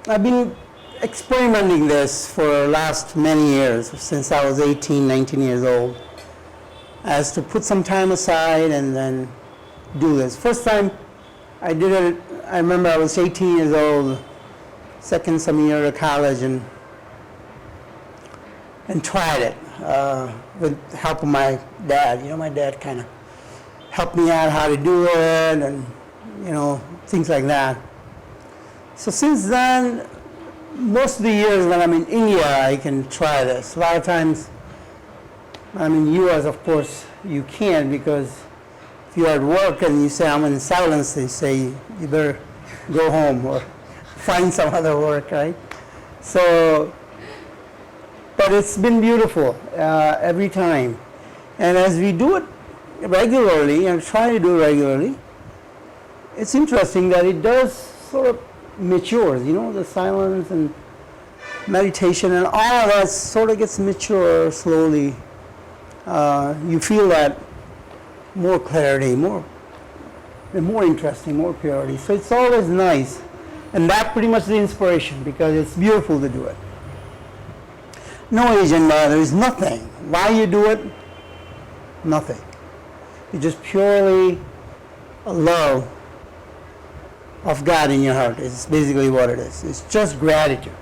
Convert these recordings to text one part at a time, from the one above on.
I've been experimenting this for last many years, since I was 18, 19 years old, as to put some time aside and then do this. First time I did it, I remember I was 18 years old, second some year of college, and tried it with the help of my dad. You know, my dad kind of helped me out how to do it, and you know, things like that. So since then, most of the years when I'm in India, I can try this. A lot of times, I'm in US, of course, you can't, because if you're at work and you say I'm in silence, they say you better go home or find some other work, right? So, but it's been beautiful every time. And as we do it regularly, and try to do it regularly, it's interesting that it does sort of matures, you know, the silence and meditation and all of that sort of gets mature slowly. You feel that more clarity, more interesting, more purity. So it's always nice. And that pretty much the inspiration, because it's beautiful to do it. No agenda, there is nothing. Why you do it? Nothing. It's just purely a love of God in your heart. It's basically what it is. It's just gratitude.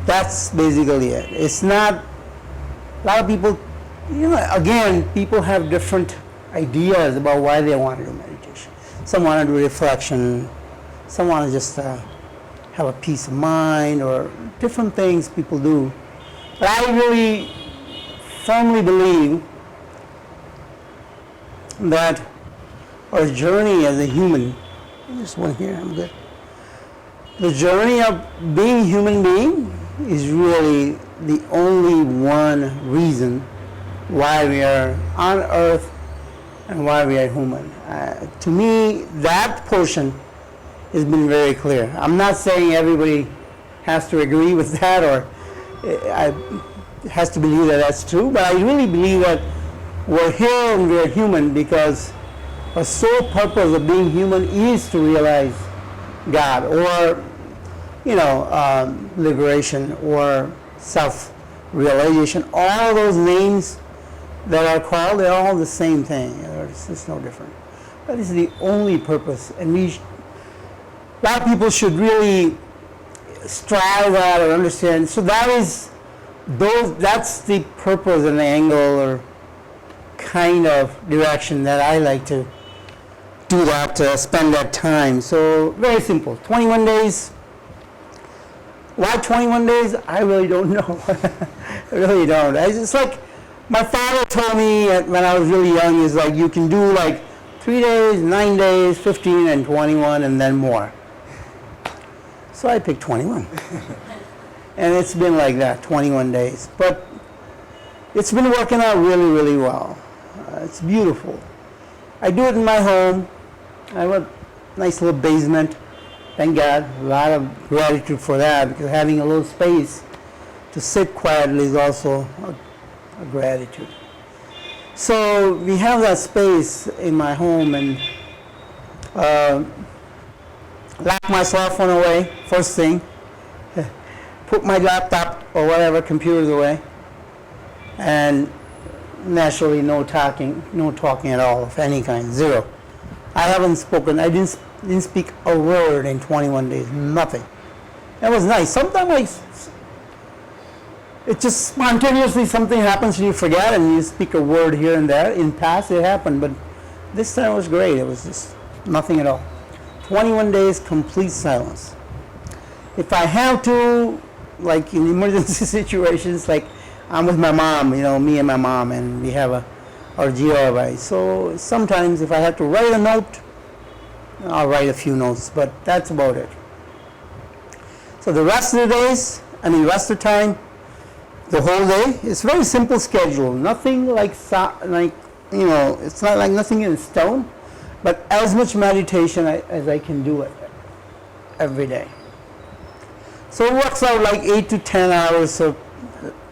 That's basically it. It's not, a lot of people, you know, again, people have different ideas about why they want to do meditation. Some want to do reflection, some want to just have a peace of mind, or different things people do. But I really firmly believe that our journey as a human, just one here, I'm good. The journey of being a human being is really the only one reason why we are on earth and why we are human. To me, that portion has been very clear. I'm not saying everybody has to agree with that or has to believe that that's true, but I really believe that we're here and we're human because our sole purpose of being human is to realize God, or, you know, liberation or self-realization. All those names that are called, they're all the same thing. It's no different. That is the only purpose, and a lot of people should really strive at or understand. So that's the purpose and the angle or kind of direction that I like to do that, spend that time. So very simple, 21 days. Why 21 days? I really don't know. I really don't. It's like my father told me when I was really young, is like you can do like 3 days, 9 days, 15 and 21 and then more. So I picked 21. And it's been like that, 21 days. But it's been working out really, really well. It's beautiful. I do it in my home. I have a nice little basement. Thank God. A lot of gratitude for that, because having a little space to sit quietly is also a gratitude. So we have that space in my home, and lock my cell phone away first thing, put my laptop or whatever computers away, and naturally no talking at all of any kind, zero. I haven't spoken, I didn't speak a word in 21 days, nothing. That was nice. Sometimes it just spontaneously something happens and you forget and you speak a word here and there. In past it happened, but this time it was great. It was just nothing at all. 21 days complete silence. If I have to, like in emergency situations, like I'm with my mom, you know, me and my mom, and we have our Ishwarbhai. So sometimes if I have to write a note, I'll write a few notes, but that's about it. So the rest of the days, rest of the time, the whole day, it's a very simple schedule. Nothing like, you know, it's not like nothing in stone, but as much meditation as I can do it every day. So it works out like 8 to 10 hours of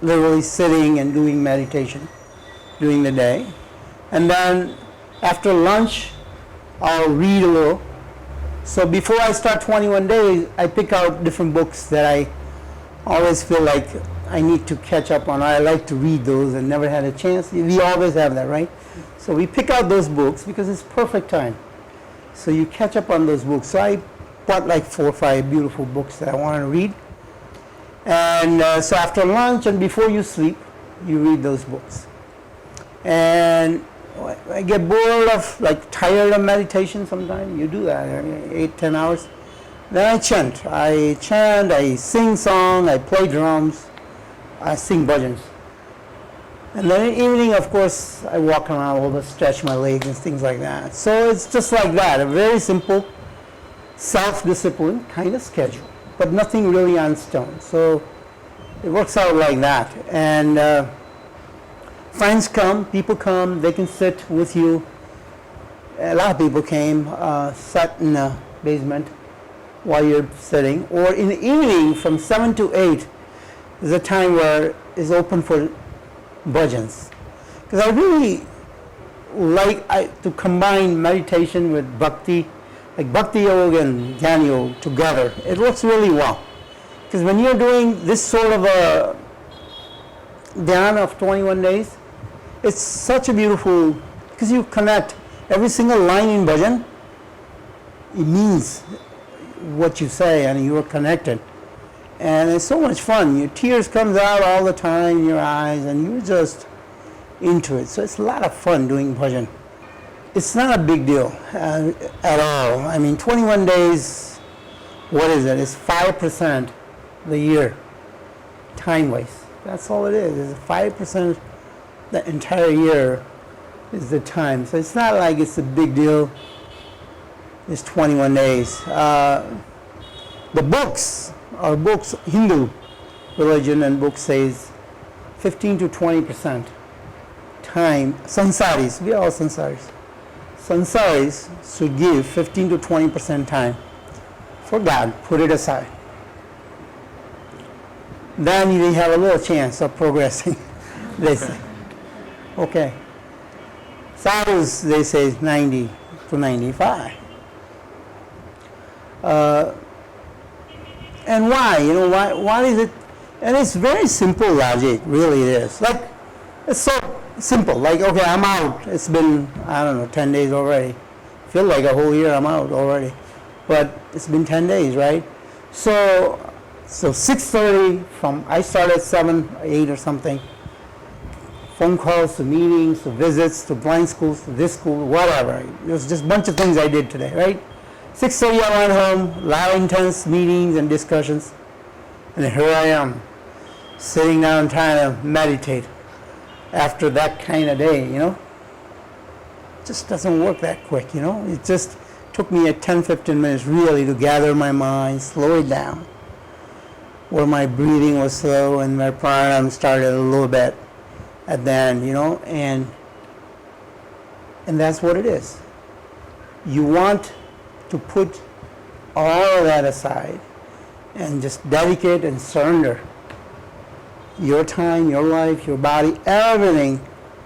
literally sitting and doing meditation during the day. And then after lunch, I'll read a little, So before I start 21 days, I pick out different books that I always feel like I need to catch up on. I like to read those and never had a chance. We always have that, right? So we pick out those books because it's perfect time. So you catch up on those books. So I bought like 4 or 5 beautiful books that I want to read. And so after lunch and before you sleep, you read those books. And I get bored of, like, tired of meditation sometimes. You do that, 8-10 hours. Then I chant, I sing song, I play drums, I sing bhajans. And then in the evening, of course, I walk around a little bit, stretch my legs and things like that. So it's just like that, a very simple, self-discipline kind of schedule, but nothing really on stone. So it works out like that. And friends come, people come, they can sit with you. A lot of people came, sat in the basement while you're sitting, or in the evening from 7 to 8 is a time where it's open for bhajans. Because I really like to combine meditation with bhakti, like bhakti yoga and jnana yoga together. It works really well. Because when you're doing this sort of a dhyana of 21 days, it's such a beautiful, because you connect every single line in bhajan, it means what you say and you are connected. And it's so much fun. Your tears comes out all the time in your eyes and you're just into it. So it's a lot of fun doing bhajan. It's not a big deal at all. I mean, 21 days, what is it? It's 5% the year, time-wise. That's all it is. It's 5% the entire year is the time. So it's not like it's a big deal. It's 21 days. The books, our books, Hindu religion and books says 15 to 20% time, sansaris, we are all sansaris. Sansaris should give 15 to 20% time for God, put it aside. Then you have a little chance of progressing, they say. Okay. Sadhus, they say 90 to 95. And why? You know, why is it? And it's very simple logic, really it is. Like, it's so simple. Like, okay, I'm out. It's been, I don't know, 10 days already. Feel like a whole year I'm out already. But it's been 10 days, right? So 6:30 from, I start at 7, 8 or something. Phone calls to meetings, to visits, to blind schools, to this school, whatever. It was just a bunch of things I did today, right? 6:30 I went home, a lot of intense meetings and discussions. And here I am, sitting down trying to meditate after that kind of day, you know. It just doesn't work that quick, you know. It just took me 10-15 minutes really to gather my mind, slow it down. Where my breathing was slow and my pranayama started a little bit at the end, you know, and that's what it is. You want to put all of that aside and just dedicate and surrender your time, your life, your body, everything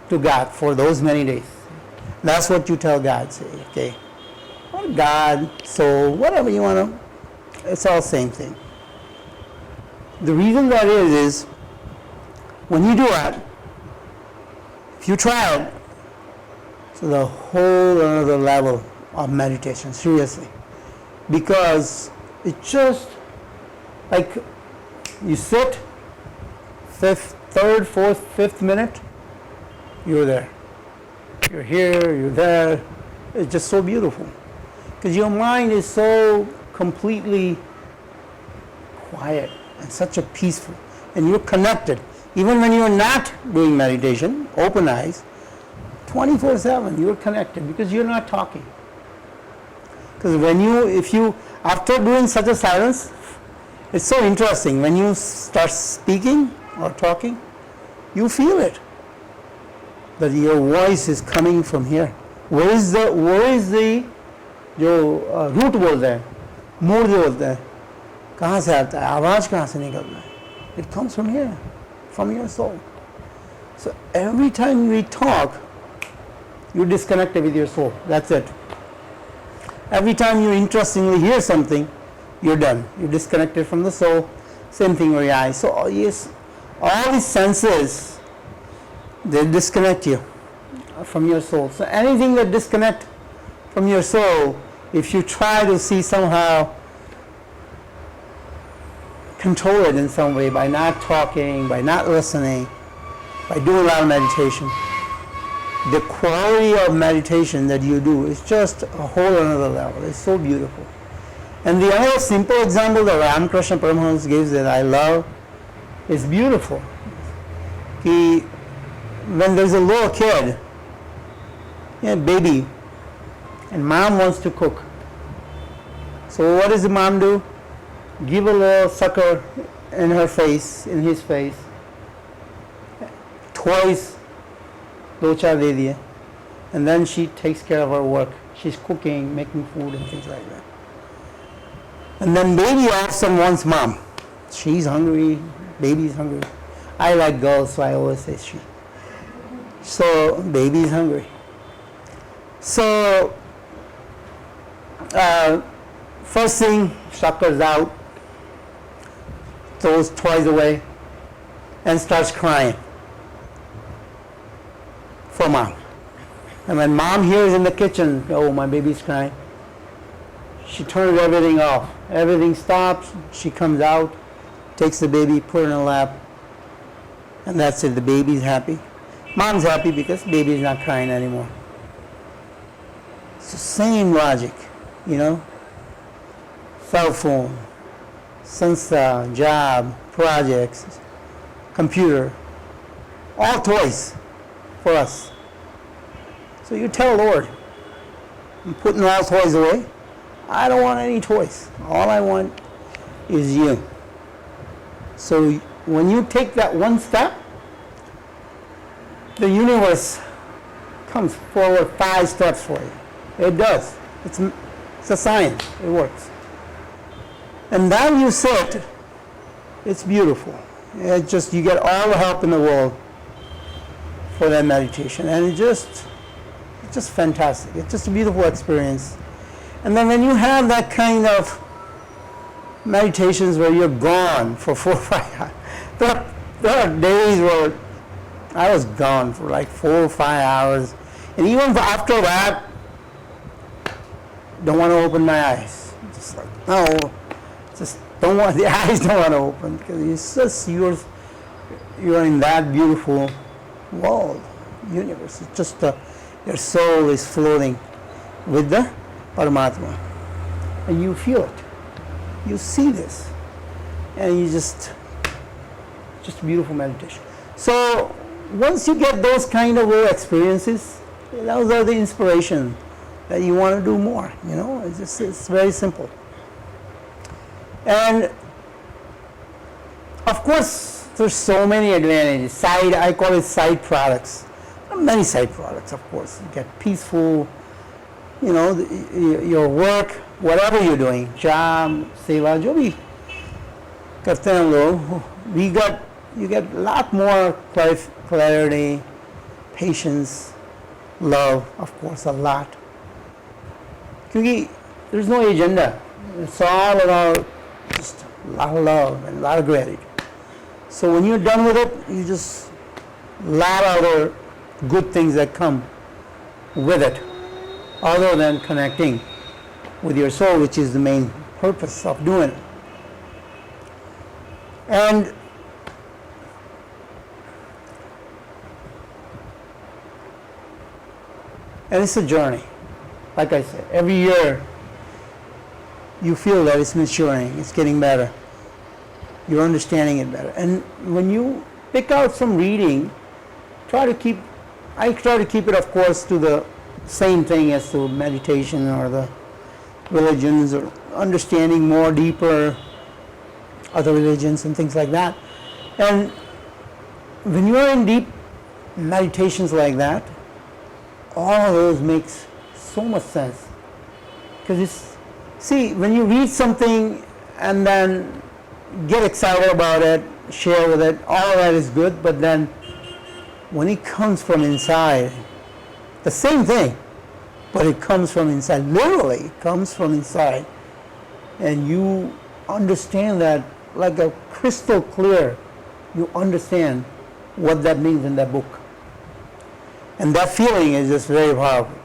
to God for those many days. That's what you tell God, say, okay, or God, soul, whatever you want to, it's all same thing. The reason that is when you do that, if you try it, it's a whole other level of meditation, seriously. Because it's just like you sit, third, fourth, fifth minute, you're there. You're here, you're there. It's just so beautiful. Because your mind is so completely quiet and such a peaceful, and you're connected. Even when you're not doing meditation, open eyes, 24/7, you're connected because you're not talking. Because after doing such a silence, it's so interesting. When you start speaking or talking, you feel it. That your voice is coming from here. Where is the जो root बोलते हैं, मूल जो बोलते हैं, कहाँ से आता है, आवाज़ कहाँ से निकलता है? It comes from here, from your soul. So every time we talk, you disconnect with your soul. That's it. Every time you interestingly hear something, you're done. You're disconnected from the soul. Same thing with your eyes. So yes, all these senses, they disconnect you from your soul. So anything that disconnect from your soul, if you try to see somehow control it in some way by not talking, by not listening, by doing a lot of meditation, the quality of meditation that you do is just a whole another level. It's so beautiful. And the other simple example that Ramakrishna Paramahansa gives that I love is beautiful. When there's a little kid, baby, and mom wants to cook. So what does the mom do? Give a little sucker in her face, in his face. Toys, do cha de diye. And then she takes care of her work. She's cooking, making food and things like that. And then baby also wants mom. She's hungry, baby's hungry. I like girls, so I always say she. So baby's hungry. So first thing, suckers out, throws toys away, and starts crying for mom. And when mom hears in the kitchen, oh, my baby's crying, she turns everything off. Everything stops. She comes out, takes the baby, put it in her lap, and that's it. The baby's happy. Mom's happy because baby's not crying anymore. It's the same logic, Cell phone, sansa, job, projects, computer, all toys for us. So you tell Lord, I'm putting all toys away. I don't want any toys. All I want is you. So when you take that one step, the universe comes forward 5 steps for you. It does. It's a science. It works. And then you sit, it's beautiful. You get all the help in the world for that meditation. And it's just fantastic. It's just a beautiful experience. And then when you have that kind of meditations where you're gone for 4 or 5 hours, there are days where I was gone for like 4 or 5 hours. And even after that, don't want to open my eyes. Just like, no, just don't want, the eyes don't want to open because it's just you're in that beautiful world, universe. It's just your soul is floating with the Paramatma. And you feel it. You see this. And you just beautiful meditation. So once you get those kind of experiences, those are the inspiration that you want to do more. It's very simple. And of course, there's so many advantages. I call it side products. Many side products, of course. You get peaceful, your work, whatever you're doing, job, seva, jo bhi karte hain log, you get a lot more clarity, patience, love, of course, a lot. Because there's no agenda. It's all about just a lot of love and a lot of gratitude. So when you're done with it, you just a lot of other good things that come with it, other than connecting with your soul, which is the main purpose of doing it. And it's a journey. Like I said, every year you feel that it's maturing, it's getting better. You're understanding it better. And when you pick out some reading, I try to keep it, of course, to the same thing as to meditation or the religions, or understanding more deeper other religions and things like that. And when you are in deep meditations like that, all of those makes so much sense. Because when you read something and then get excited about it, share with it, all of that is good, but then when it comes from inside, the same thing, but it comes from inside. Literally, it comes from inside. And you understand that like a crystal clear. You understand what that means in that book. And that feeling is just very powerful.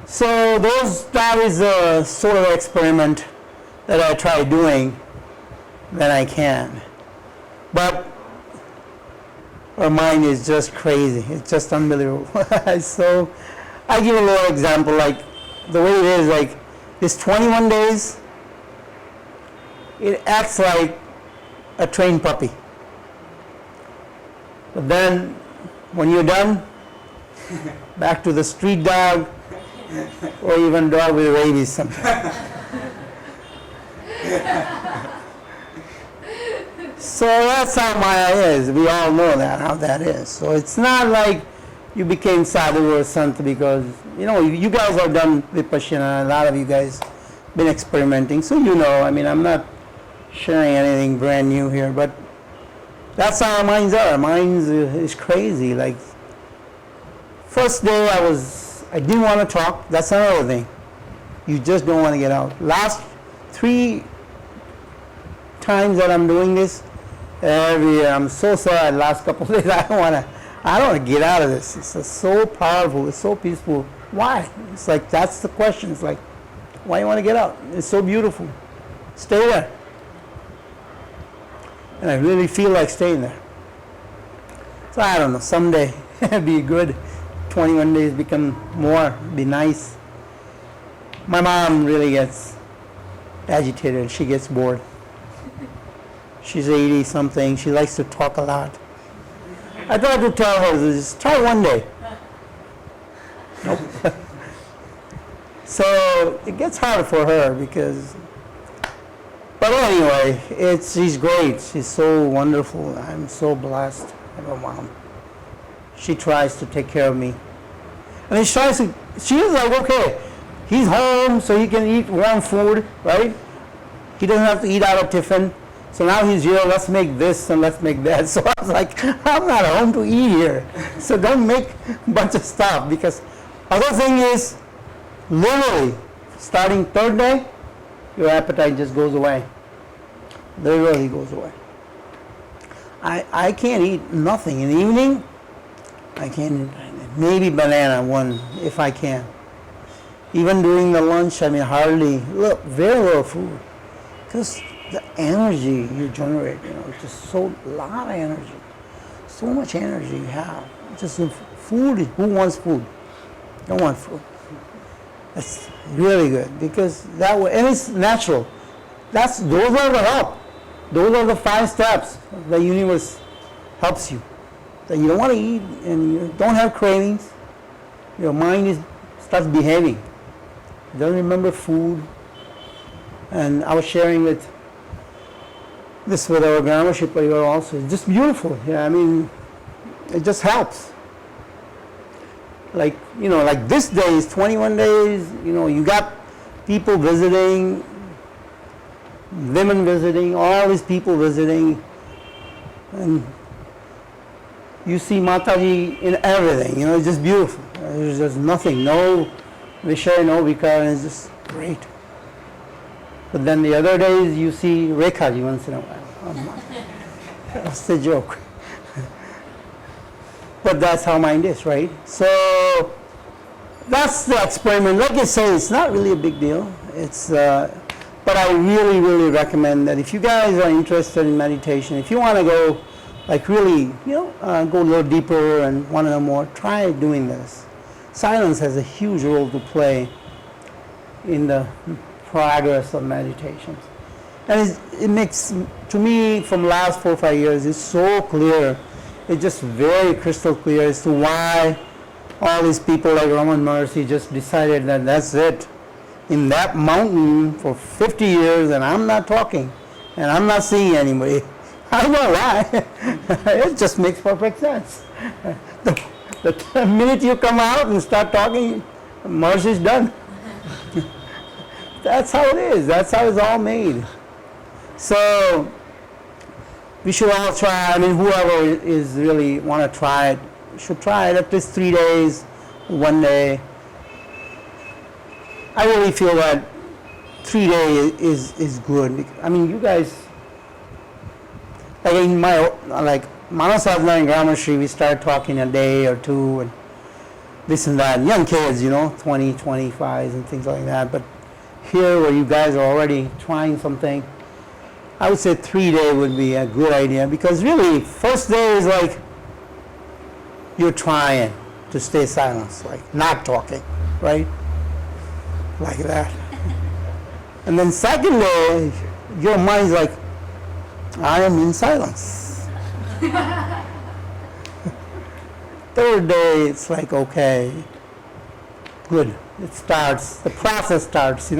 So that is a sort of experiment that I try doing when I can. But our mind is just crazy. It's just unbelievable. So I give a little example, like the way it is, like this 21 days, it acts like a trained puppy. But then when you're done, back to the street dog, or even dog with rabies sometimes. So that's how Maya is. We all know that, how that is. So it's not like you became sadhu or sant because, you guys are done Vipassana. A lot of you guys been experimenting. So I mean, I'm not sharing anything brand new here, but that's how our minds are. Our minds is crazy. Like, first day I didn't want to talk. That's another thing. You just don't want to get out. Last 3 times that I'm doing this, every year I'm so sad. Last couple of days I don't want to get out of this. It's so powerful. It's so peaceful. Why? It's like, that's the question. It's like, why do you want to get out? It's so beautiful. Stay there. And I really feel like staying there. So I don't know, someday it'd be good. 21 days become more, be nice. My mom really gets agitated. She gets bored. She's 80 something. She likes to talk a lot. I tried to tell her, just try one day. Nope. So it gets hard for her because, but anyway, she's great. She's so wonderful. I'm so blessed to have a mom. She tries to take care of me. And she's like, okay, he's home so he can eat warm food, right? He doesn't have to eat out of tiffin. So now he's here, let's make this and let's make that. So I was like, I'm not home to eat here. So don't make a bunch of stuff, because other thing is, literally, starting 3rd day, your appetite just goes away. Literally goes away. I can't eat nothing. In the evening, I can't eat maybe banana one if I can. Even during the lunch, I mean hardly, very little food. Because the energy you generate, it's just a lot of energy. So much energy you have. Just food, who wants food? Don't want food. That's really good, because that way, and it's natural. Those are the help. Those are the 5 steps the universe helps you. That you don't want to eat and you don't have cravings. Your mind starts behaving. You don't remember food. And I was sharing this with our Gramership here also. It's just beautiful. Yeah, I mean, it just helps. Like, like this day is 21 days, you got people visiting, women visiting, all these people visiting, and you see Mataji in everything, it's just beautiful. There's just nothing, no Vishaya, no Vikar, it's just great. But then the other days you see Rekhaji once in a while. That's the joke. But that's how mind is, right? So that's the experiment. Like I say, it's not really a big deal. But I really, really recommend that if you guys are interested in meditation, if you want to go, like really, go a little deeper and want to know more, try doing this. Silence has a huge role to play in the progress of meditation. And it makes, to me, from the last 4 or 5 years, it's so clear. It's just very crystal clear as to why all these people like Raman Maharshi just decided that that's it. In that mountain for 50 years, and I'm not talking, and I'm not seeing anybody. I don't know why. It just makes perfect sense. The minute you come out and start talking, Maharshi's done. That's how it is. That's how it's all made. So we should all try. I mean, whoever is really want to try it should try it at least 3 days. one day. I really feel that 3 days is good. I mean, you guys, like in my, like Manav Sadhna and Gramarshri, we start talking a day or two and this and that. Young kids, 20, 25s and things like that. But here where you guys are already trying something, I would say 3 day would be a good idea, because really first day is like you're trying to stay silent, like not talking, right? Like that. And then second day, your mind's like, I am in silence. Third day, it's like, okay, good. It starts, the process starts,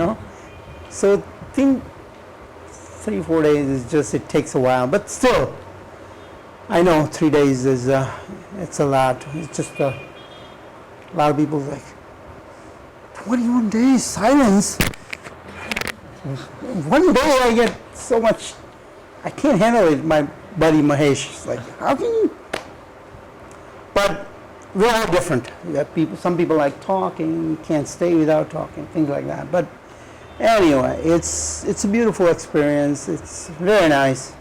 So I think 3-4 days is just, it takes a while. But still, I know 3 days is, it's a lot. It's just a lot of people like, 21 days silence. One day I get so much, I can't handle it. My buddy Mahesh is like, how can you? But we're all different. You have people, some people like talking, can't stay without talking, things like that. But anyway, it's a beautiful experience. It's very nice.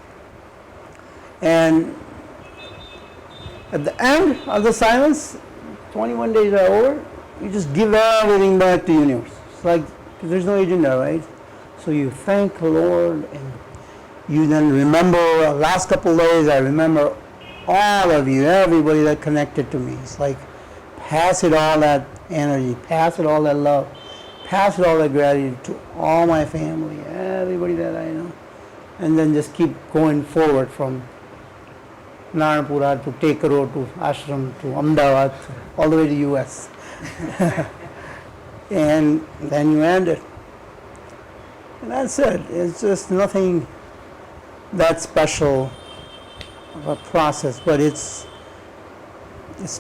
And at the end of the silence, 21 days are over, you just give everything back to the universe. It's like, there's no agenda, right? So you thank the Lord, and you then remember, last couple of days, I remember all of you, everybody that connected to me. It's like, pass it all that energy, pass it all that love, pass it all that gratitude to all my family, everybody that I know. And then just keep going forward from Naranpura to Tekaro to Ashram to Ahmedabad, all the way to US. And then you end it. And that's it. It's just nothing that special of a process, but it's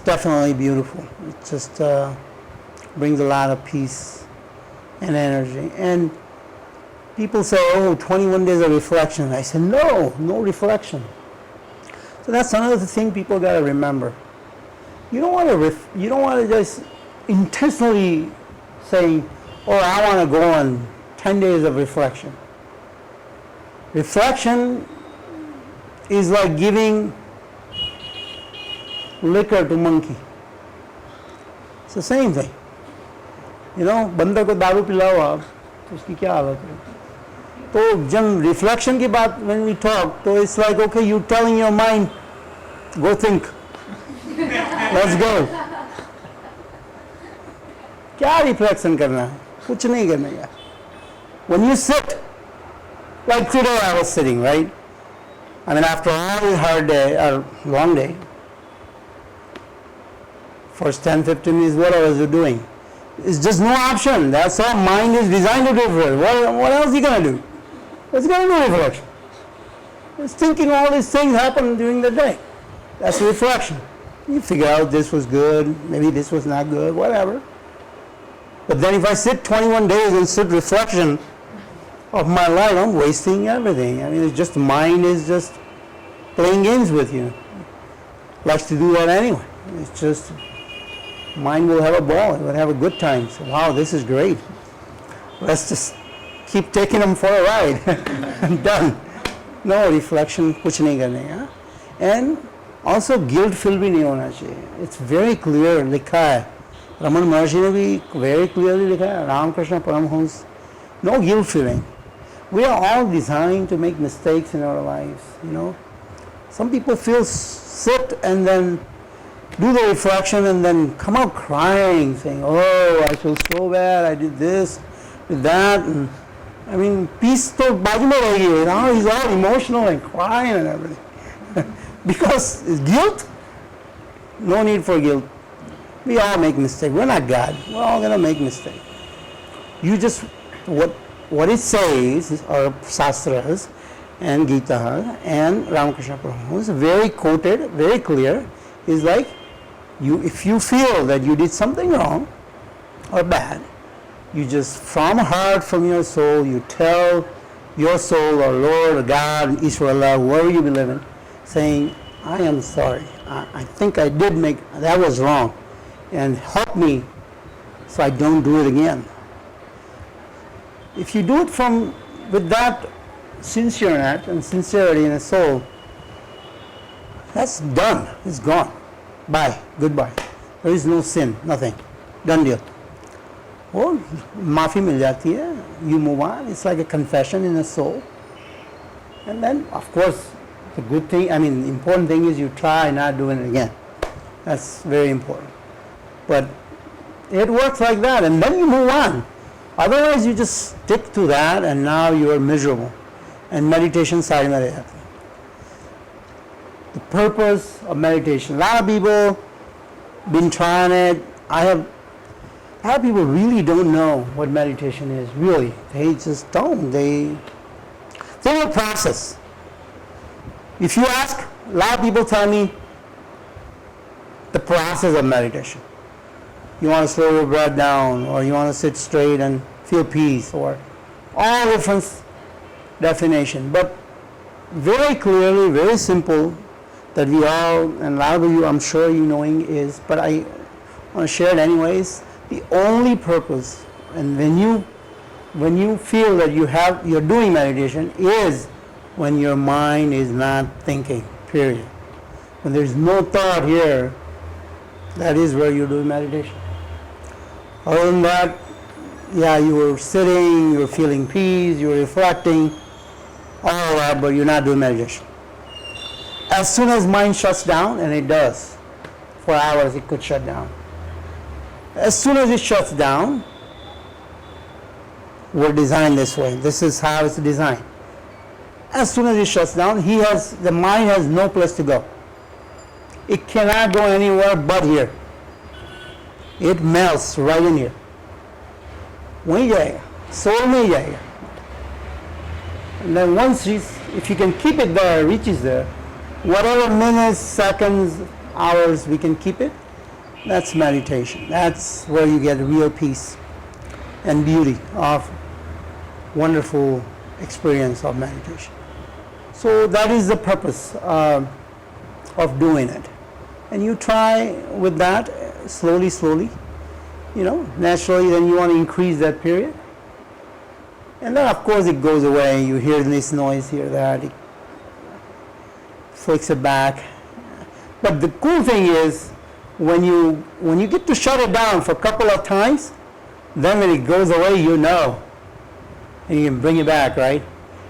definitely beautiful. It just brings a lot of peace and energy. And people say, oh, 21 days of reflection. I said, no reflection. So that's another thing people got to remember. You don't want to just intentionally say, oh, I want to go on 10 days of reflection. Reflection is like giving liquor to monkey. It's the same thing. बंदर को दारू पिलाओ आप, तो उसकी क्या हालत है? तो जब reflection की बात, when we talk, तो it's like, okay, you telling your mind, go think. Let's go. क्या reflection करना है? कुछ नहीं करना यार. When you sit, like today I was sitting, right? I mean, after all this hard day, or long day, first 10-15 minutes, what I was doing? It's just no option. That's all mind is designed to do for it. What else is he going to do? What's he going to do reflection? It's thinking all these things happen during the day. That's reflection. You figure out this was good, maybe this was not good, whatever. But then if I sit 21 days and sit reflection of my life, I'm wasting everything. I mean, it's just, mind is just playing games with you. Likes to do that anyway. It's just, mind will have a ball, it will have a good time. So, wow, this is great. Let's just keep taking them for a ride. I'm done. No reflection, कुछ नहीं करने का. And also guilt feel भी नहीं होना चाहिए. It's very clear, लिखा है. रमन महर्षि ने भी very clearly लिखा है. Ramakrishna Paramhans. No guilt feeling. We are all designed to make mistakes in our lives, Some people sit and then do the reflection and then come out crying, saying, oh, I feel so bad, I did this, did that. And, I mean, peace to baaj mein rahi hai. He's all emotional and crying and everything. Because it's guilt. No need for guilt. We all make mistakes. We're not God. We're all going to make mistakes. You just, what it says, or Shastras, and Gita, and Ramakrishna Paramahansa, very quoted, very clear, is like, if you feel that you did something wrong or bad, you just from heart, from your soul, you tell your soul or Lord or God, Ishwar, whoever you believe in, saying, I am sorry. I think I did that was wrong. and help me so I don't do it again. If you do it with that sincereness and sincerity in the soul, that's done. It's gone. Bye. Goodbye. There is no sin. Nothing. Done deal. Oh, maafi mil jati hai. You move on. It's like a confession in the soul. And then, of course, the good thing, the important thing is you try not doing it again. That's very important. But it works like that, and then you move on. Otherwise, you just stick to that, and now you are miserable. And meditation side mein reh jata hai. The purpose of meditation. A lot of people been trying it. A lot of people really don't know what meditation is. Really, they just don't. They don't process. If you ask, a lot of people tell me the process of meditation. You want to slow your breath down, or you want to sit straight and feel peace, or all different definition. But very clearly, very simple, that we all, and a lot of you I'm sure you knowing is, but I want to share it anyways. The only purpose, and when you feel that you're doing meditation, is when your mind is not thinking, period. When there's no thought here, that is where you're doing meditation. Other than that, yeah, you were sitting, you were feeling peace, you were reflecting, all that, but you're not doing meditation. As soon as mind shuts down, and it does, for hours it could shut down. As soon as it shuts down, we're designed this way. This is how it's designed. As soon as it shuts down, the mind has no place to go. It cannot go anywhere but here. It melts right in here. वहीं जाएगा, soul में ही जाएगा. And then once if you can keep it there, reaches there, whatever minutes, seconds, hours we can keep it, that's meditation. That's where you get real peace and beauty of wonderful experience of meditation. So that is the purpose of doing it. And you try with that slowly, naturally then you want to increase that period. And then of course it goes away, you hear this noise, hear that, it flicks it back. But the cool thing is, when you get to shut it down for a couple of times, then when it goes away, and you can bring it back, right?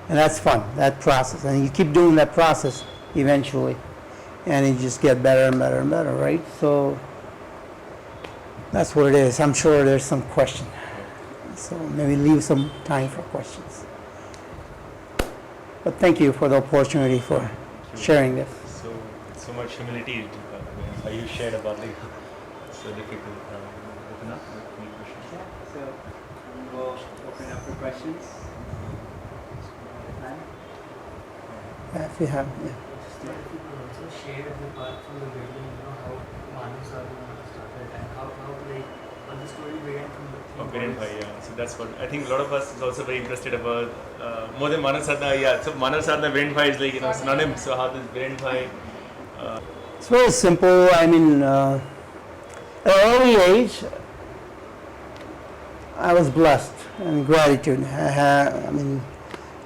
And that's fun, that process. And you keep doing that process eventually, and it just gets better and better and better, right? So that's what it is. I'm sure there's some question. So maybe leave some time for questions. But thank you for the opportunity for sharing this. So much humility how you shared about so difficult. Open up with any questions? Yeah, so we'll open up for questions. If you have, yeah. If you could also share the part from the beginning, how Manav Sadhna started and how the story began from the Viren Bhai, yeah. So that's what I think a lot of us is also very interested about. More than Manav Sadhna, yeah. So Manav Sadhna, Viren Bhai is like synonym. So how does Viren Bhai? It's very simple. At an early age, I was blessed and gratitude.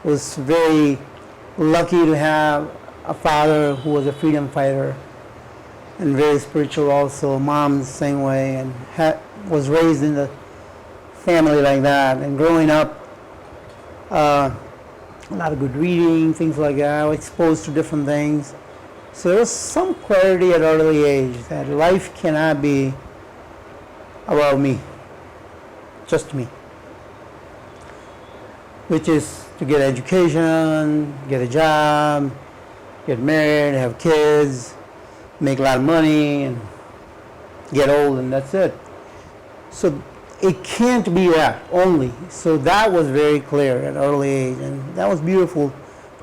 Was very lucky to have a father who was a freedom fighter and very spiritual also. Mom the same way, and was raised in the family like that. And growing up, a lot of good reading, things like that. I was exposed to different things. So there was some clarity at an early age that life cannot be about me, just me. Which is to get education, get a job, get married, have kids, make a lot of money, and get old, and that's it. So it can't be that only. So that was very clear at an early age, and that was beautiful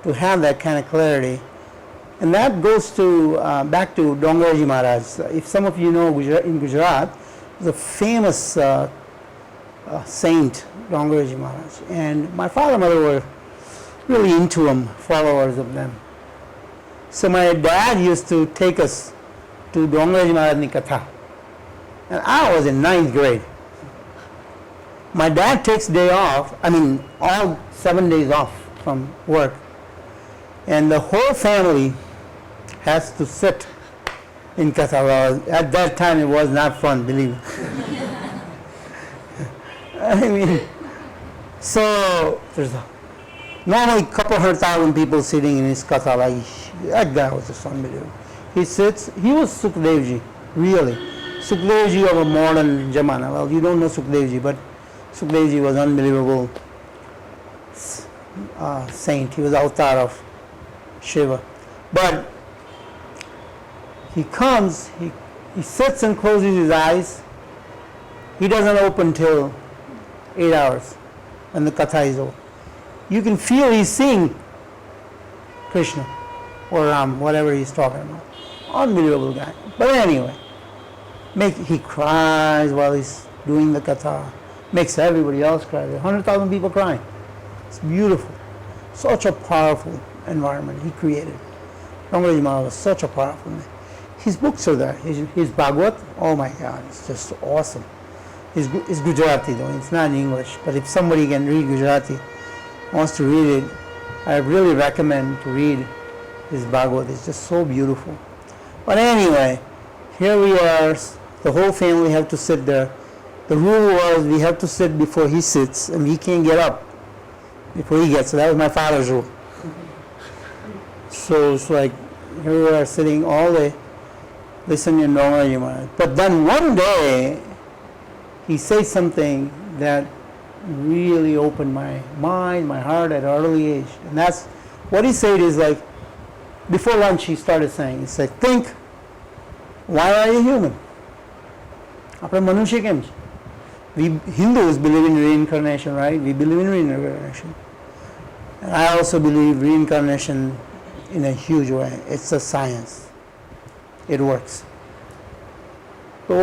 to have that kind of clarity. And that goes to back to Dongarji Maharaj. If some of you know in Gujarat, the famous saint, Dongarji Maharaj. And my father and mother were really into him, followers of them. So my dad used to take us to Dongarji Maharaj Ni Katha. And I was in 9th grade. My dad takes day off, all 7 days off from work. And the whole family has to sit in Katha. Well, at that time it was not fun, believe me. So there's normally a couple 100,000 people sitting in his Katha. That guy was just unbelievable. He was Sukhdevji, really. Sukhdevji of a modern Jamana. Well, you don't know Sukhdevji, but Sukhdevji was unbelievable saint. He was avatar of Shiva. But he comes, he sits and closes his eyes. He doesn't open till 8 hours when the Katha is over. You can feel he's seeing Krishna or Ram, whatever he's talking about. Unbelievable guy. But anyway, he cries while he's doing the Katha. Makes everybody else cry. 100,000 people crying. It's beautiful. Such a powerful environment he created. Ramaraji Maharaj was such a powerful man. His books are there. His Bhagavad, oh my God, it's just awesome. It's Gujarati though, it's not in English. But if somebody can read Gujarati, wants to read it, I really recommend to read his Bhagavad. It's just so beautiful. But anyway, here we are. The whole family have to sit there. The rule was we have to sit before he sits, and we can't get up before he gets. So that was my father's rule. So it's like here we are sitting all day, listening to Ramaraji Maharaj. But then one day, he says something that really opened my mind, my heart at an early age. And that's what he said is like, before lunch he started saying, he said, think, why are you human? આપણે મનુષ્ય કેમ છે? We Hindus believe in reincarnation, right? We believe in reincarnation. And I also believe reincarnation in a huge way. It's a science. It works. So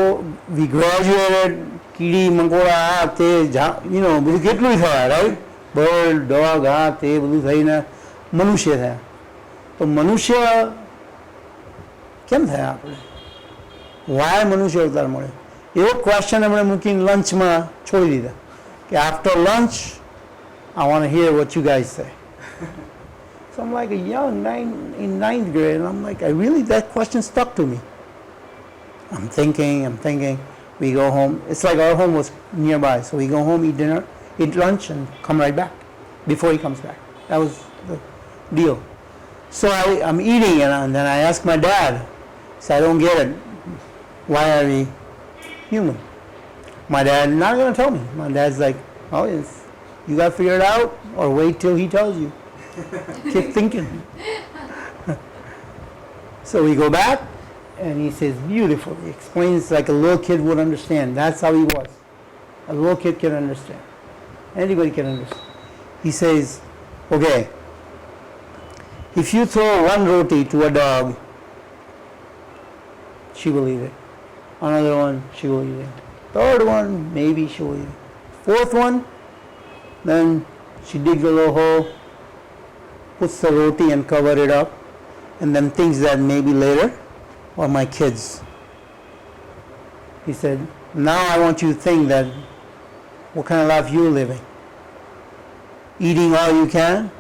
we graduated, કીડી મંકોડા તે બધું કેટલું થયા, right? Bird dog તે બધું થઈને મનુષ્ય થયા. તો મનુષ્ય કેમ થયા આપણે? વાય મનુષ્ય અવતાર મળ્યો? એવો ક્વેશ્ચન એમણે મૂકીને લંચમાં છોડી દીધા કે after lunch I want to hear what you guys say. So I'm like a young in 9th grade, and I'm like, that question stuck to me. I'm thinking. We go home. It's like our home was nearby, so we go home, eat dinner, eat lunch, and come right back before he comes back. That was the deal. So I'm eating, and then I ask my dad, so I don't get it. Why are we human? My dad not going to tell me. My dad's like, oh, yes, you got to figure it out, or wait till he tells you. Keep thinking. So we go back, and he says, beautiful. He explains like a little kid would understand. That's how he was. A little kid can understand. Anybody can understand. He says, okay, if you throw one roti to a dog, she will eat it. Another one, she will eat it. Third one, maybe she will eat it. Fourth one, then she digs a little hole, puts the roti and cover it up, and then thinks that maybe later, or my kids. He said, now I want you to think that what kind of life you're living. Eating all you can,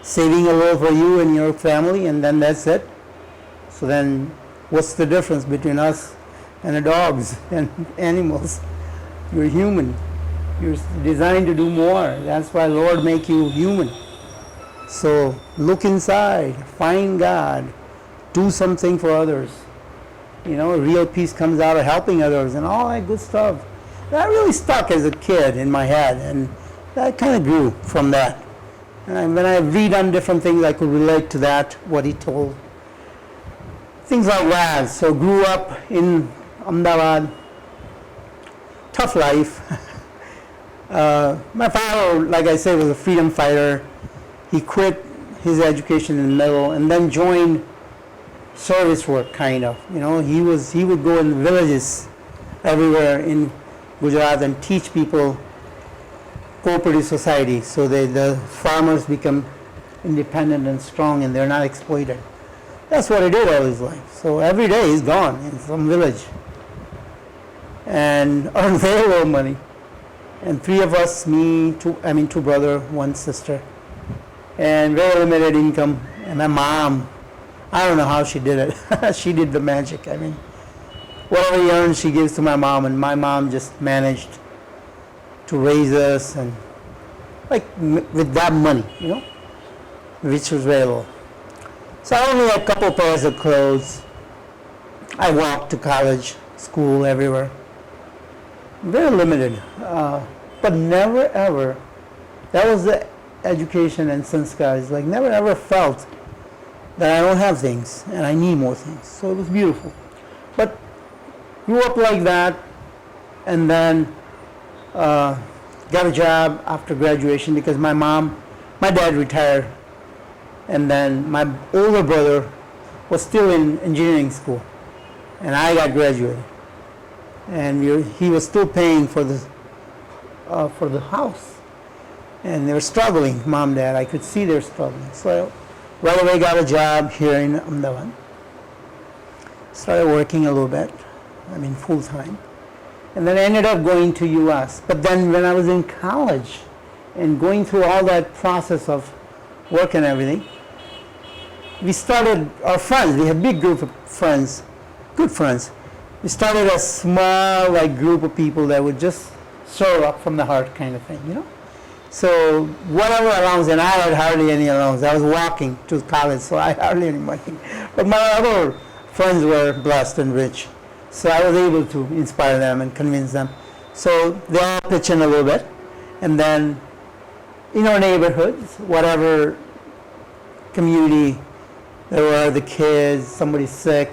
saving a little for you and your family, and then that's it. So then what's the difference between us and the dogs and animals? You're human. You're designed to do more. That's why Lord make you human. So look inside, find God, do something for others. Real peace comes out of helping others and all that good stuff. That really stuck as a kid in my head, and that kind of grew from that. And when I read on different things, I could relate to that, what he told. Things like that. So grew up in Ahmedabad. Tough life. My father, like I said, was a freedom fighter. He quit his education in the middle and then joined service work, kind of. He would go in villages everywhere in Gujarat and teach people cooperative society so that the farmers become independent and strong and they're not exploited. That's what he did all his life. So every day he's gone in some village. and earned very low money. And three of us, two brother, one sister, and very limited income. And my mom, I don't know how she did it. She did the magic. I mean, whatever he earned, she gives to my mom, and my mom just managed to raise us, and with that money, which was very low. So I only had a couple pairs of clothes. I walked to college, school, everywhere. Very limited, but never ever. That was the education and sanskars. Like never ever felt that I don't have things and I need more things. So it was beautiful. But grew up like that, and then got a job after graduation because my dad retired, and then my older brother was still in engineering school, and I got graduated, and he was still paying for the house, and they were struggling, mom, dad. I could see they were struggling. So I right away got a job here in Ahmedabad. Started working a little bit, full time. And then I ended up going to US. But then when I was in college and going through all that process of work and everything, we started our friends. We had a big group of friends, good friends. We started a small group of people that would just serve up from the heart kind of thing, So whatever allowance, and I had hardly any allowance. I was walking to college, so I had hardly any money. But my other friends were blessed and rich. So I was able to inspire them and convince them. So they all pitch in a little bit. And then in our neighborhoods, whatever community there were, the kids, somebody sick,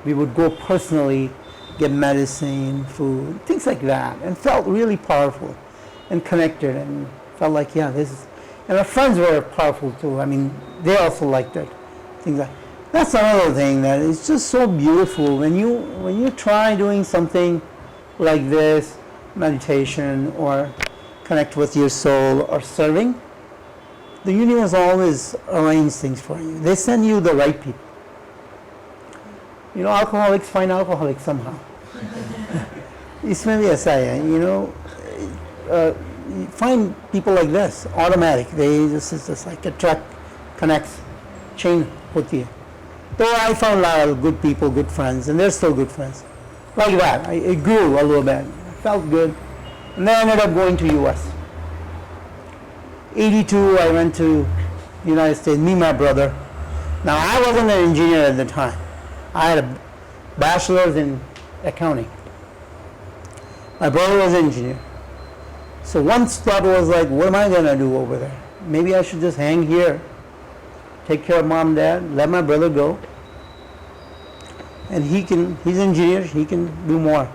we would go personally, get medicine, food, things like that. And felt really powerful and connected, and felt like, this is, and our friends were powerful too. They also liked it. Things like that's another thing that is just so beautiful when you try doing something like this, meditation or connect with your soul or serving. The universe always arranges things for you. They send you the right people. Alcoholics find alcoholics somehow. इसमें भी ऐसा है, you find people like this, automatic. They just like attract, connects, chain होती है. So I found a lot of good people, good friends, and they're still good friends. Like that, it grew a little bit. I felt good, and then I ended up going to U.S. 82, I went to the United States, me and my brother. Now I wasn't an engineer at the time. I had a bachelor's in accounting. My brother was an engineer. So one thought was like, what am I going to do over there? Maybe I should just hang here, take care of mom and dad, let my brother go. And he's an engineer, he can do more.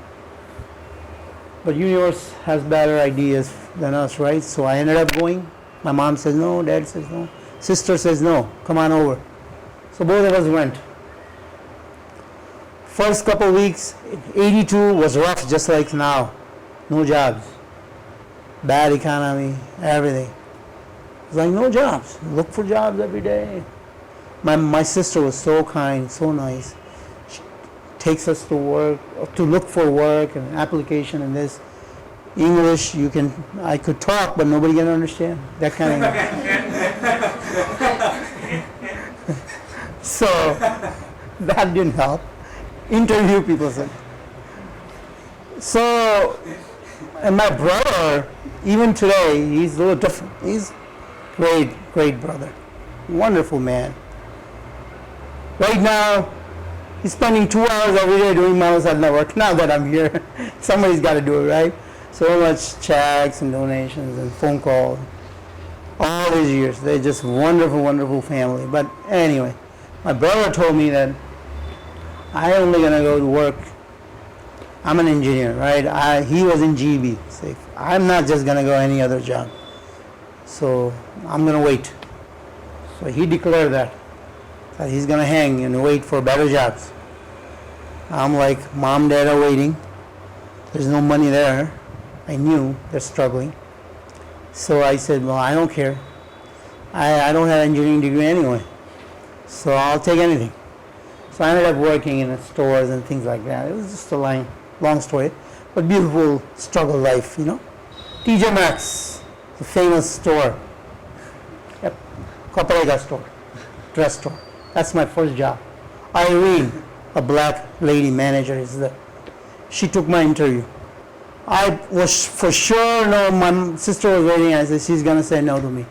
But universe has better ideas than us, right? So I ended up going. My mom says no, dad says no, sister says no, come on over. So both of us went. First couple of weeks, 82 was rough just like now. No jobs. Bad economy, everything. It's like no jobs. Look for jobs every day. My sister was so kind, so nice. She takes us to work, to look for work and application and this. English, I could talk, but nobody can understand. That kind of. So that didn't help. Interview people said. So, and my brother, even today, he's a little different. He's great brother. Wonderful man. Right now, he's spending 2 hours every day doing Manav Sadhna work. Now that I'm here, somebody's got to do it, right? So much checks and donations and phone calls. All these years, they're just wonderful, wonderful family. But anyway, my brother told me that I only gonna go to work. I'm an engineer, right? He was in GB. So I'm not just gonna go any other job. So I'm gonna wait. So he declared that he's gonna hang and wait for better jobs. I'm like, mom, dad are waiting. There's no money there. I knew they're struggling. So I said, well, I don't care. I don't have an engineering degree anyway. So I'll take anything. So I ended up working in stores and things like that. It was just a long story. but beautiful struggle life, you know. TJ Maxx, the famous store. Yep. Kaparega store, dress store. That's my first job. Irene, a black lady manager, is there. She took my interview. I was for sure, no, my sister was waiting. I said, she's going to say no to me.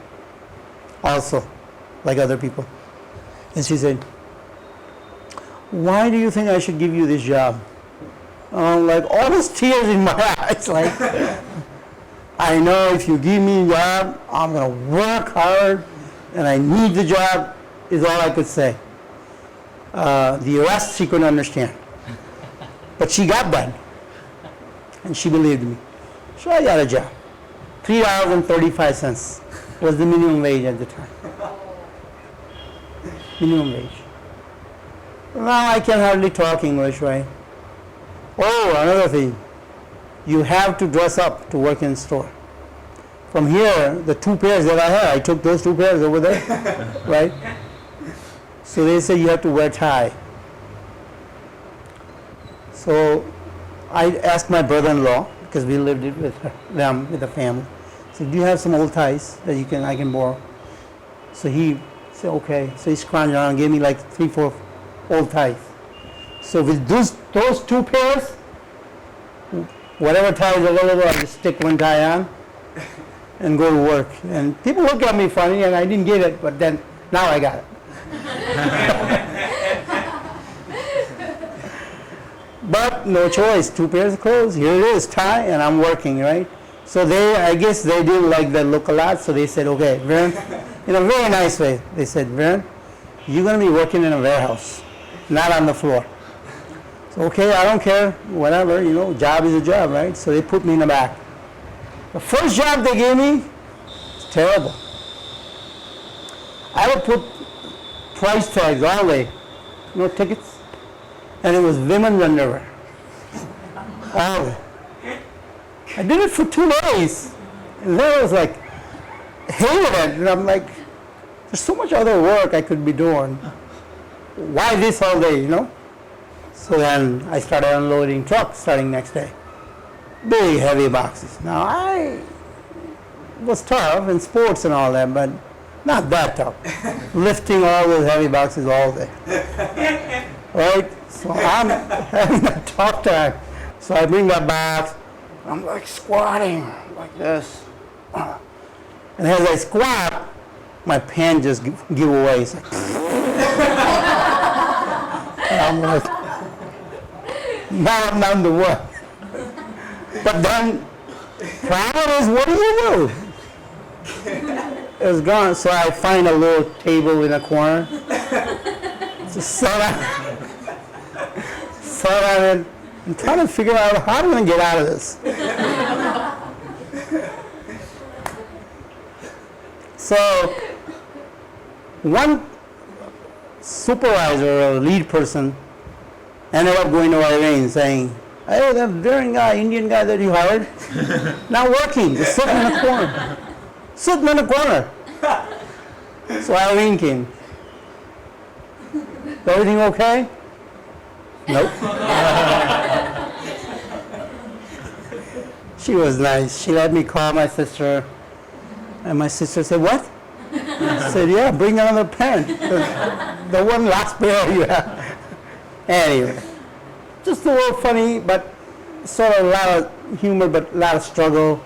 Also, like other people. And she said, why do you think I should give you this job? Like almost tears in my eyes. Like, I know if you give me a job, I'm going to work hard and I need the job, is all I could say. The rest she couldn't understand. But she got that. And she believed me. So I got a job. $3.35 was the minimum wage at the time. Minimum wage. Now I can hardly talk English, right? Oh, another thing. You have to dress up to work in store. From here, the 2 pairs that I had, I took those 2 pairs over there, right? So they say you have to wear tie. So I asked my brother-in-law, because we lived it with them, with the family. I said, do you have some old ties that I can borrow? So he said, okay. So he scrounged around and gave me like 3, 4 old ties. So with those 2 pairs, whatever tie is available, I just stick one tie on and go to work. And people look at me funny, and I didn't get it, but then now I got it. But no choice, 2 pairs of clothes, here it is, tie, and I'm working, right? So I guess they didn't like the look a lot, so they said, okay, Viren, in a very nice way, they said, Viren, you're going to be working in a warehouse, not on the floor. So, okay, I don't care, whatever, you know, job is a job, right? So they put me in the back. The first job they gave me was terrible. I would put price tags all day, no tickets, and it was women's underwear. All day. I did it for 2 days, and then I was like, hated it, and I'm like, there's so much other work I could be doing. Why this all day, you know? So then I started unloading trucks starting next day. Big, heavy boxes. Now I was tough in sports and all that, but not that tough. Lifting all those heavy boxes all day. Right? So I'm having a tough time. So I bring that box. I'm like squatting like this. And as I squat, my pants just give away. It's like, and I'm like, now I'm down to what? But then, problem is, what do you do? It was gone. So I find a little table in a corner. Just sat on it and trying to figure out how I'm going to get out of this. So one supervisor or lead person ended up going to Irene saying, hey, that Viren guy, Indian guy that you hired, not working, just sitting in a corner. Sitting in a corner. So Irene came. Everything okay? Nope. She was nice. She let me call my sister. And my sister said, what? I said, yeah, bring another pen. The one last pair you have. Anyway, just a little funny, but sort of a lot of humor, but a lot of struggle.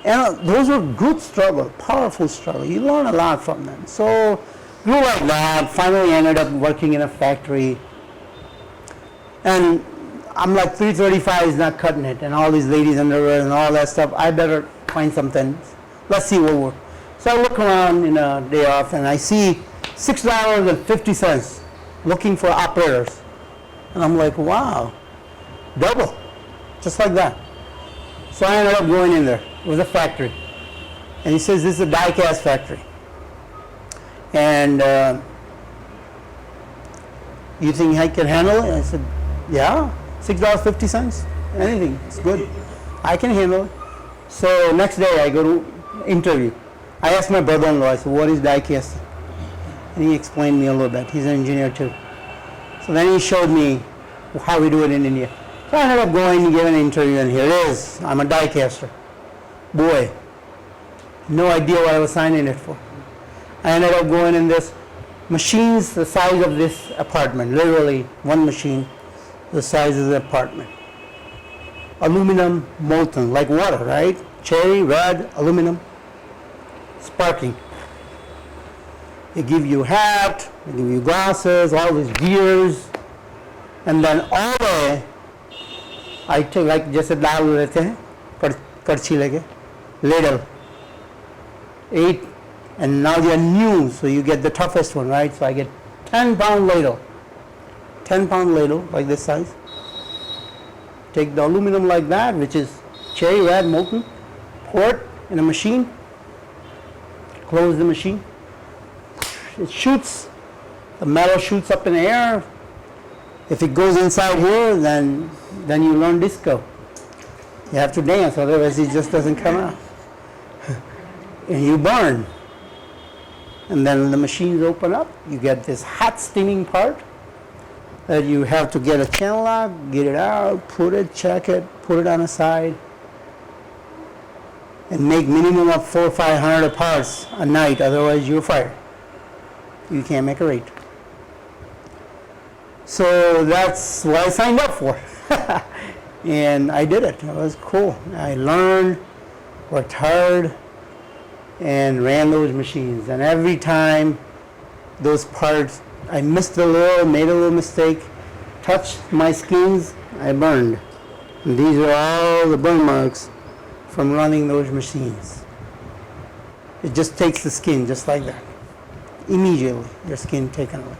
And those were good struggle, powerful struggle. You learn a lot from them. So grew like that, finally ended up working in a factory. And I'm like, 335 is not cutting it, and all these ladies' underwear and all that stuff. I better find something. Let's see what works. So I look around in a day off, and I see $6.50 looking for operators. And I'm like, wow, double, just like that. So I ended up going in there. It was a factory. And he says, this is a die-cast factory. And you think I can handle it? I said, yeah, $6.50, anything, it's good. I can handle it. So next day I go to interview. I asked my brother-in-law, I said, what is die casting? And he explained me a little bit. He's an engineer too. So then he showed me how we do it in India. So I ended up going to give an interview, and here it is. I'm a die caster. Boy, no idea what I was signing it for. I ended up going in this machines the size of this apartment, literally one machine the size of the apartment. Aluminum molten, like water, right? Cherry, red, aluminum, sparking. They give you a hat, they give you glasses, all these gears, and then all the I take like जैसे दाल लेते हैं करछी लेके ladle 8, and now they are new, so you get the toughest one, right? So I get 10-pound ladle, 10-pound ladle like this size. Take the aluminum like that, which is cherry red molten, pour it in a machine, close the machine. It shoots, the metal shoots up in the air. If it goes inside here, then you learn disco. You have to dance, otherwise it just doesn't come out. And you burn. And then the machines open up, you get this hot steaming part that you have to get a channel lock, get it out, put it, check it, put it on the side, and make minimum of 400 or 500 parts a night, otherwise you're fired. You can't make a rate. So that's what I signed up for. And I did it. It was cool. I learned, worked hard, and ran those machines. And every time those parts, I missed a little, made a little mistake, touched my skins, I burned. And these are all the burn marks from running those machines. It just takes the skin just like that. Immediately, your skin taken away.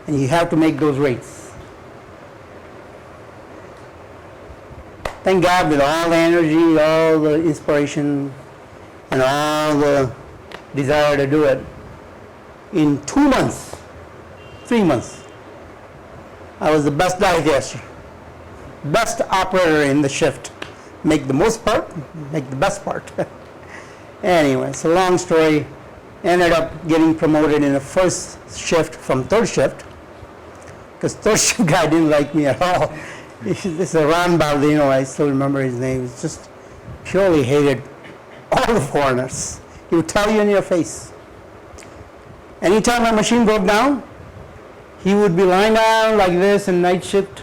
And you have to make those rates. Thank God, with all the energy, all the inspiration, and all the desire to do it, in 2 months, 3 months, I was the best die caster, best operator in the shift. Make the most part, make the best part. Anyway, so long story, ended up getting promoted in the first shift from third shift, because third shift guy didn't like me at all. This is a Ron Baldino, I still remember his name. He just purely hated all the foreigners. He would tell you in your face. Anytime my machine broke down, he would be lying down like this in night shift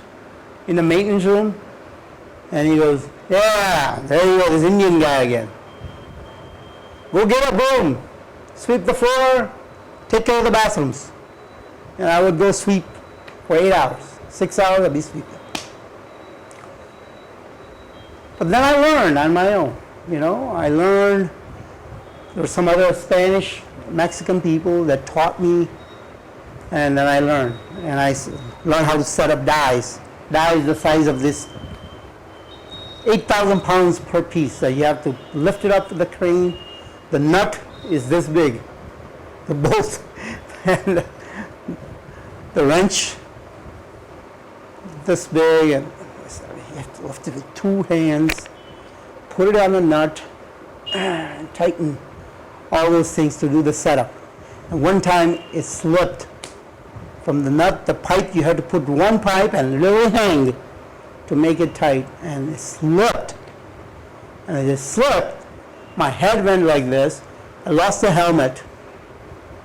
in the maintenance room, and he goes, yeah, there you go, this Indian guy again. Go get a broom, sweep the floor, take care of the bathrooms. And I would go sweep for 8 hours. 6 hours I'd be sweeping. But then I learned on my own, I learned. There were some other Spanish, Mexican people that taught me, and then I learned. And I learned how to set up dies. Die is the size of this 8,000 pounds per piece. So you have to lift it up with the crane. The nut is this big, the bolt, and the wrench this big, and you have to lift it with 2 hands, put it on the nut, and tighten all those things to do the setup. And one time it slipped from the nut, the pipe, you had to put one pipe and little hang to make it tight, and it slipped. And as it slipped, my head went like this, I lost the helmet,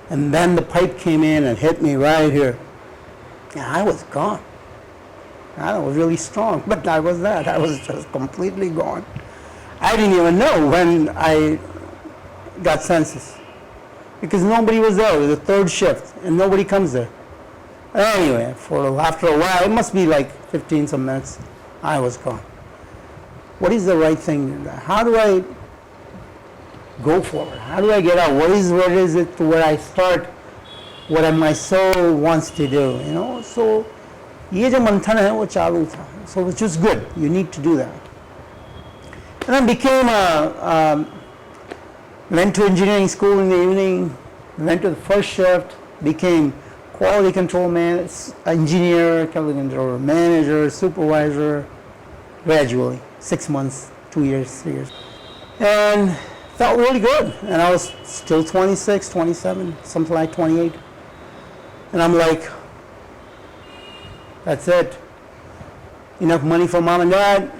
and then the pipe came in and hit me right here. And I was gone. I was really strong, but I was that. I was just completely gone. I didn't even know when I got census, because nobody was there. It was the third shift, and nobody comes there. Anyway, after a while, it must be like 15 some minutes, I was gone. What is the right thing? How do I go forward? How do I get out? What is it to where I start what my soul wants to do? So ये जो मंथन है वो चालू था. So which is good. You need to do that. And then became went to engineering school in the evening, went to the first shift, became quality control engineer, quality control manager, supervisor, gradually, 6 months, 2 years, 3 years. And felt really good. And I was still 26, 27, something like 28. And I'm like, that's it. enough money for mom and dad,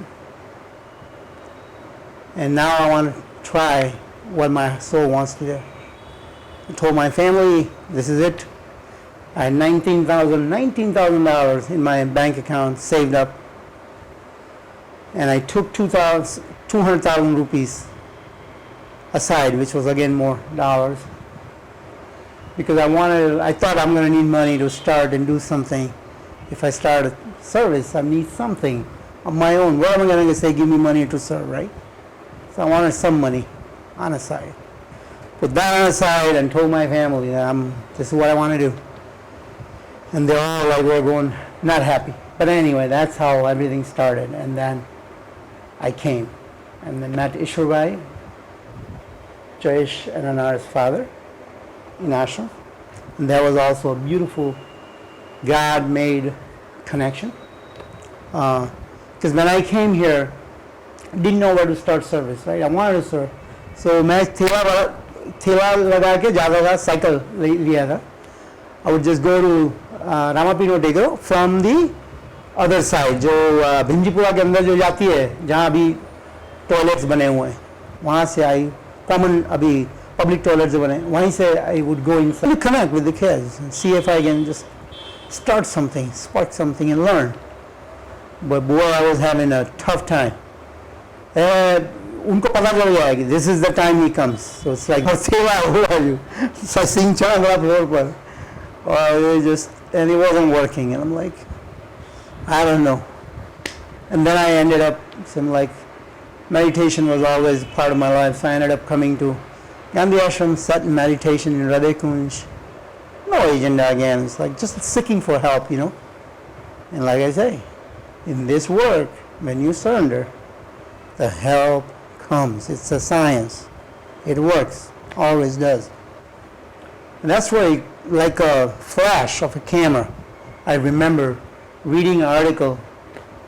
and now I want to try what my soul wants to do. I told my family, this is it. I had $19,000 in my bank account saved up, and I took 200,000 rupees aside, which was again more dollars, because I thought I'm going to need money to start and do something. If I start a service, I need something of my own. Where am I going to say, give me money to serve, right? So I wanted some money on the side. Put that on the side and told my family that this is what I want to do. And they all were going, not happy. But anyway, that's how everything started. And then I came and then met Ishwarbhai, Joshi and Anar's father in ashram. And there was also a beautiful God-made connection. Because when I came here, I didn't know where to start service, right? I wanted to serve. So मैं थेला लगा के जाता था, cycle लिया था. I would just go to Ramapino Tegro from the other side, जो भिंजीपुरा के अंदर जो जाती है, जहाँ अभी टॉयलेट्स बने हुए हैं, वहाँ से आई कॉमन अभी पब्लिक टॉयलेट्स बने, वहीं से I would go inside, connect with the kids and see if I can just start something, spark something and learn. But boy, I was having a tough time. उनको पता चल गया है कि this is the time he comes. So it's like, सेवा हो रहा है, सिंह चढ़ा गया फ्लोर पर, and it wasn't working. And I'm like, I don't know. And then I ended up, meditation was always part of my life. So I ended up coming to Gandhi Ashram, sat in meditation in Radhe Kunj. No agenda again. It's like just seeking for help, And like I say, in this work, when you surrender, the help comes. It's a science. It works. Always does. And that's where, like a flash of a camera, I remember reading an article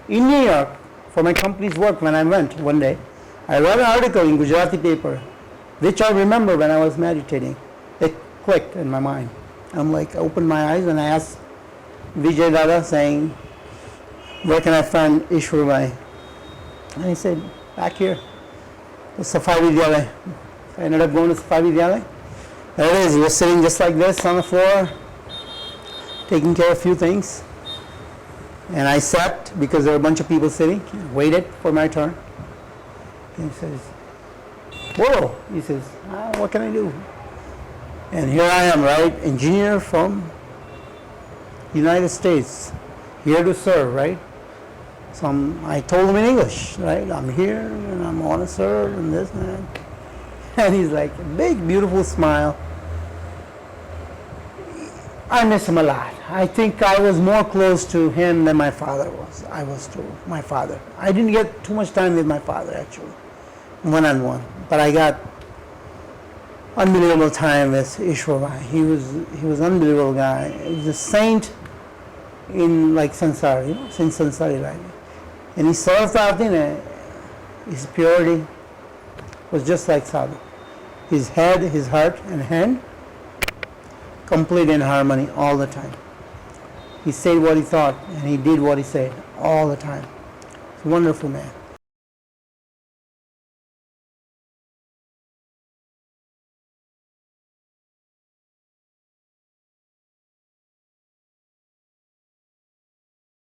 in New York for my company's work when I went one day. I read an article in Gujarati paper, which I remember when I was meditating. It clicked in my mind. I'm like, I opened my eyes and I asked Vijay Dada, saying, where can I find Ishwarbhai? And he said, back here, the Safai Vidyalaya. I ended up going to Safai Vidyalaya. There it is. He was sitting just like this on the floor, taking care of a few things. And I sat because there were a bunch of people sitting, waited for my turn. And he says, whoa, he says, what can I do? And here I am, right, engineer from United States, here to serve, right? So I told him in English, right, I'm here and I want to serve and this and that. And he's like, a big, beautiful smile. I miss him a lot. I think I was more close to him than my father was. I was to my father. I didn't get too much time with my father, actually, one-on-one. But I got unbelievable time with Ishwarbhai. He was an unbelievable guy. He was a saint in Sansar, in Sansari life. And he served out in his purity was just like sadhu. His head, his heart and hand, complete in harmony all the time. He said what he thought and he did what he said all the time. He's a wonderful man.